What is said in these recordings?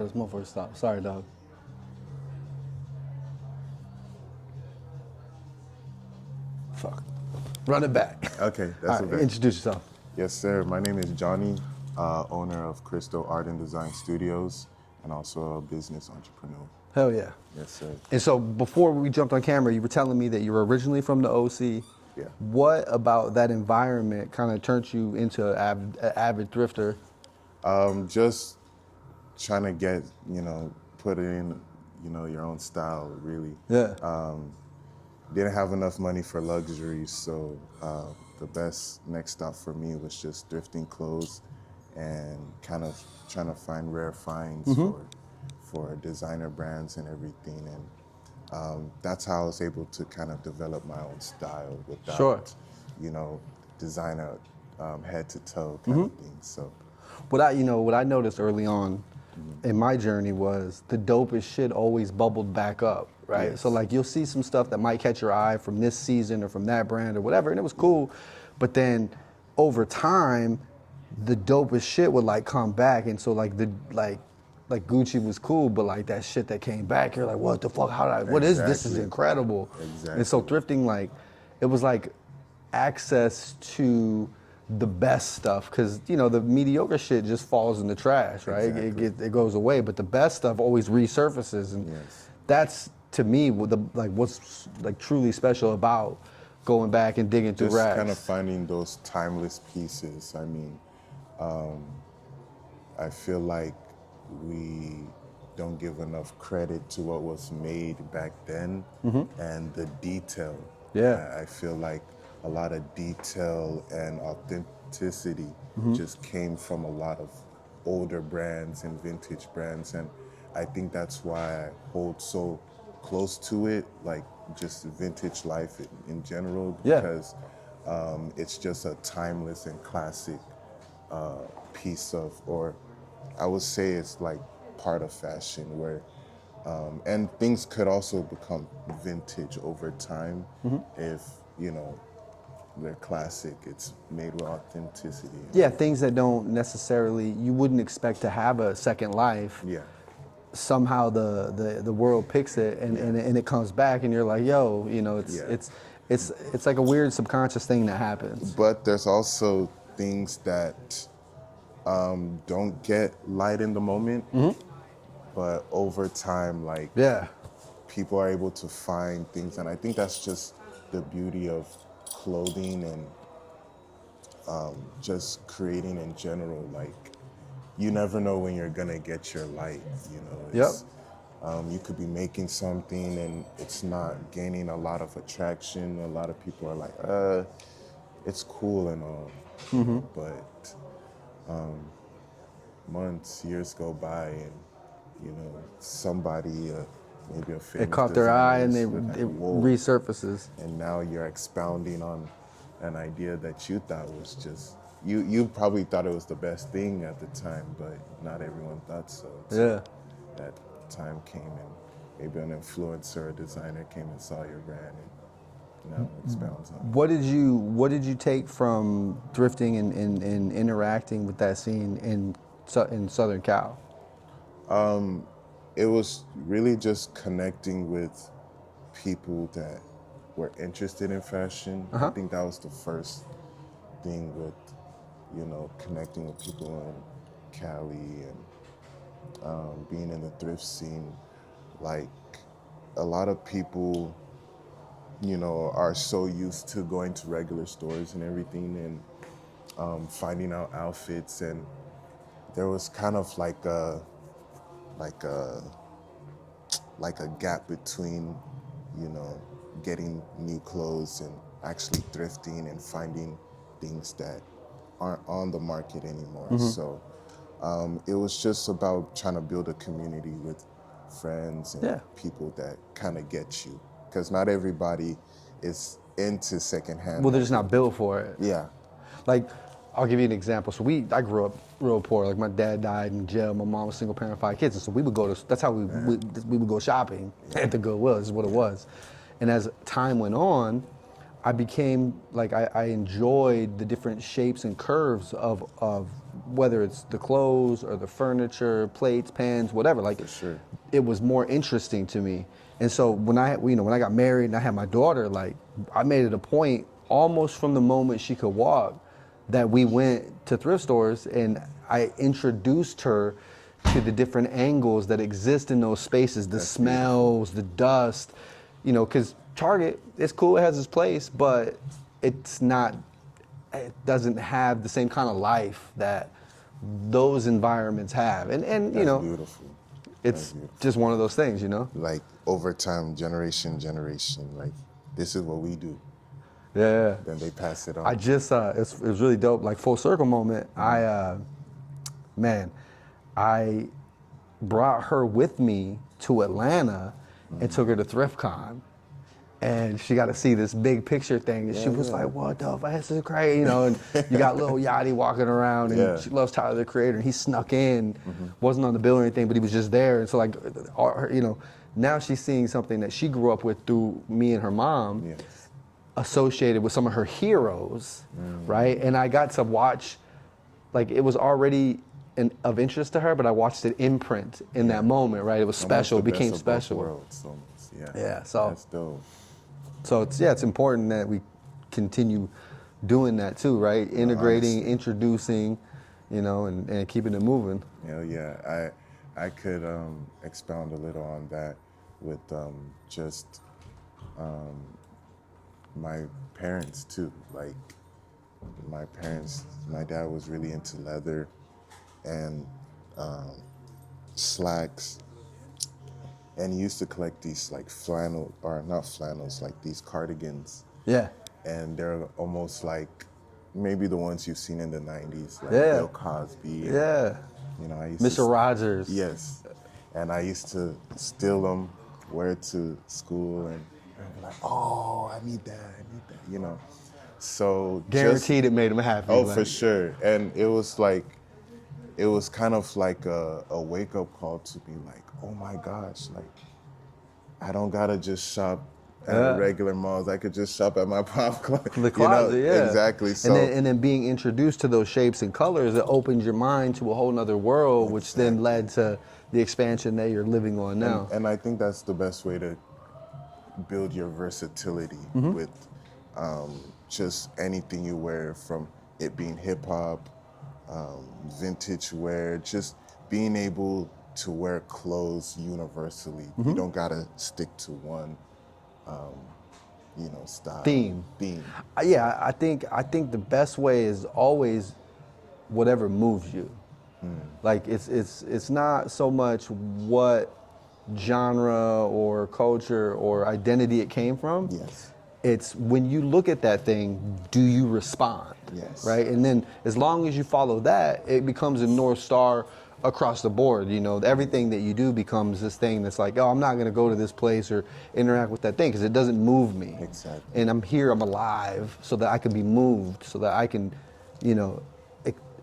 This motherfucker stop. Sorry, dog. Fuck. Run it back. Okay, All that's right, okay. introduce yourself. Yes, sir. My name is Johnny, owner of Crystal Art and Design Studios, and also a business entrepreneur. Hell yeah. Yes, sir. And so before we jumped on camera, you were telling me that you were originally from the OC. Yeah. What about that environment kind of turned you into an avid thrifter? Just trying to get, put in, your own style, really. Yeah. Didn't have enough money for luxuries, so the best next stop for me was just thrifting clothes and kind of trying to find rare finds for designer brands and everything. And that's how I was able to kind of develop my own style without, Sure. designer head to toe kind of thing. So What I noticed early on in my journey was the dopest shit always bubbled back up, right? Yes. So like you'll see some stuff that might catch your eye from this season or from that brand or whatever, and it was cool. But then over time, the dopest shit would like come back, and so like like Gucci was cool, but like that shit that came back, you're like, what the fuck? What is this? This is Exactly. incredible. Exactly. And so thrifting, like, it was like access to the best stuff, because the mediocre shit just falls in the trash, right? Exactly. It goes away, but the best stuff always resurfaces, and Yes. that's to me what's like truly special about going back and digging through just racks. kind of finding those timeless pieces. I mean, I feel like we don't give enough credit to what was made back then and the detail. Yeah. I feel like a lot of detail and authenticity just came from a lot of older brands and vintage brands. And I think that's why I hold so close to it, like just vintage life in general, Yeah. because it's just a timeless and classic piece of, or I would say it's like part of fashion where, and things could also become vintage over time if, they're classic, it's made with authenticity. Yeah, things that don't necessarily, you wouldn't expect to have a second life. Yeah. Somehow the world picks it and it comes back, and you're like, yo, Yeah. it's like a weird subconscious thing that happens. But there's also things that don't get light in the moment, but over time, like Yeah. people are able to find things, and I think that's just the beauty of clothing and just creating in general. Like, you never know when you're gonna get your light. It's, you could be making something and it's not gaining a lot of attraction. A lot of people are like, it's cool and all, but months, years go by, and somebody, maybe a famous It caught their eye and designer is it like, whoa. resurfaces. And now you're expounding on an idea that you thought was just, you probably thought it was the best thing at the time, but not everyone thought so. Yeah. That time came and maybe an influencer or designer came and saw your brand and now it expounds on it. What did you take from thrifting and interacting with that scene in Southern Cal? It was really just connecting with people that were interested in fashion. I think that was the first thing with, connecting with people in Cali and being in the thrift scene. Like, a lot of people, are so used to going to regular stores and everything and finding out outfits, and there was kind of like a gap between, getting new clothes and actually thrifting and finding things that aren't on the market anymore. So it was just about trying to build a community with friends and people that kind of get you, because not everybody is into secondhand. Well, they're just not built for it. Yeah. Like, I'll give you an example. So I grew up real poor. Like, my dad died in jail. My mom was single parent, 5 kids. And so we would go to, that's how we would go shopping at the Goodwill. This is what it was. And as time went on, I became like I enjoyed the different shapes and curves of whether it's the clothes or the furniture, plates, pans, whatever. Like For sure. it was more interesting to me. And so when I got married and I had my daughter, like I made it a point almost from the moment she could walk that we went to thrift stores and I introduced her to the different angles that exist in those spaces, the smells, the dust, because Target, it's cool, it has its place, but it doesn't have the same kind of life that those environments have. And That's beautiful. it's just one of those things, Like over time, generation, like this is what we do. Yeah. Then they pass it on. I just, it was really dope, like full circle moment. I brought her with me to Atlanta and took her to ThriftCon. And she got to see this big picture thing. And she was like, what the fuck, this is crazy, and you got Lil Yachty walking around, and she loves Tyler, the Creator, and he snuck in, wasn't on the bill or anything, but he was just there. And so like, now she's seeing something that she grew up with through me and her mom, associated with some of her heroes, right? And I got to watch, like it was already of interest to her, but I watched it imprint in that moment, right? It was special, it became special. Worlds, almost. Yeah, so that's dope. So it's important that we continue doing that too, right? Integrating, introducing, and keeping it moving. Hell yeah. I could expound a little on that with just my parents too. Like my dad was really into leather and slacks. And he used to collect these like not flannels, like these cardigans. Yeah. And they're almost like maybe the ones you've seen in the 90s, like Bill Cosby. Yeah. I used Mr. Rogers. Yes. And I used to steal them, wear it to school, and be like, oh, I need that. So guaranteed it made him happy. Oh, for sure. And it was kind of like a wake-up call to be like, oh my gosh, like I don't gotta just shop at regular malls. I could just shop at my pop closet. The closet, Exactly. So and then being introduced to those shapes and colors, it opens your mind to a whole nother world, which then led to the expansion that you're living on now. And I think that's the best way to build your versatility with just anything you wear, from it being hip hop, vintage wear, just being able to wear clothes universally. You don't gotta stick to one, style. Theme. Yeah, I think the best way is always whatever moves you. Like it's not so much what genre or culture or identity it came from. Yes. It's when you look at that thing, do you respond? Yes. Right? And then as long as you follow that, it becomes a North Star across the board. Everything that you do becomes this thing that's like, oh, I'm not going to go to this place or interact with that thing because it doesn't move me. Exactly. And I'm here, I'm alive, so that I can be moved, so that I can,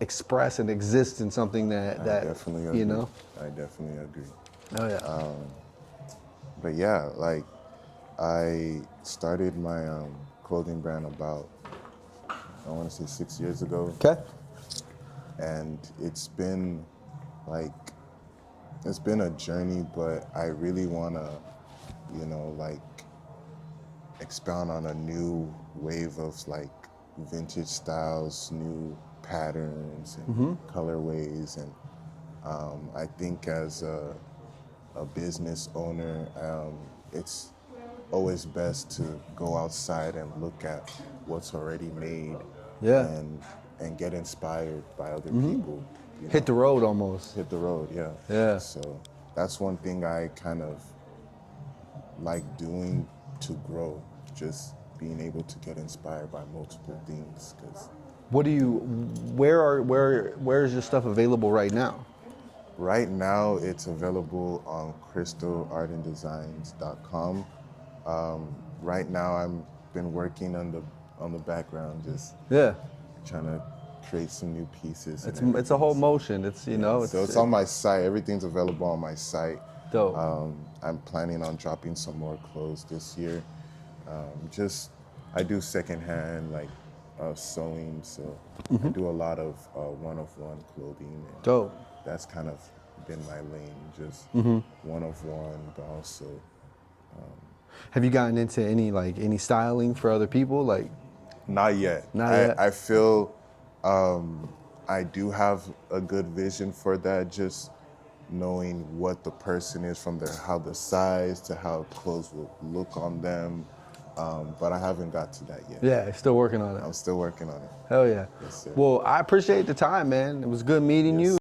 express and exist in something that I definitely agree. I definitely agree. Oh yeah. But yeah, like I started my clothing brand about, I want to say 6 years ago. Okay. And it's been a journey, but I really want to, expound on a new wave of like vintage styles, new patterns and colorways. And I think as a business owner, it's always best to go outside and look at what's already made. Yeah. And get inspired by other people. Hit the road almost. Hit the road, yeah. Yeah. So that's one thing I kind of like doing to grow, just being able to get inspired by multiple things. Cause where is your stuff available right now? right now it's available on crystalartanddesigns.com. Right now I've been working on the background, just trying to create some new pieces. It's a whole motion. It's so it's on my site. Everything's available on my site. Dope. I'm planning on dropping some more clothes this year. Just I do secondhand like sewing, so I do a lot of one-of-one clothing, and Dope. that's kind of been my lane, just one-of-one, but also Have you gotten into any styling for other people? Like, not yet. not yet? I feel I do have a good vision for that, just knowing what the person is from how the size to how clothes will look on them. But I haven't got to that yet. Yeah, still working on it. I'm still working on it. Hell yeah. Yes, sir. Well, I appreciate the time, man. It was good meeting Yes, you.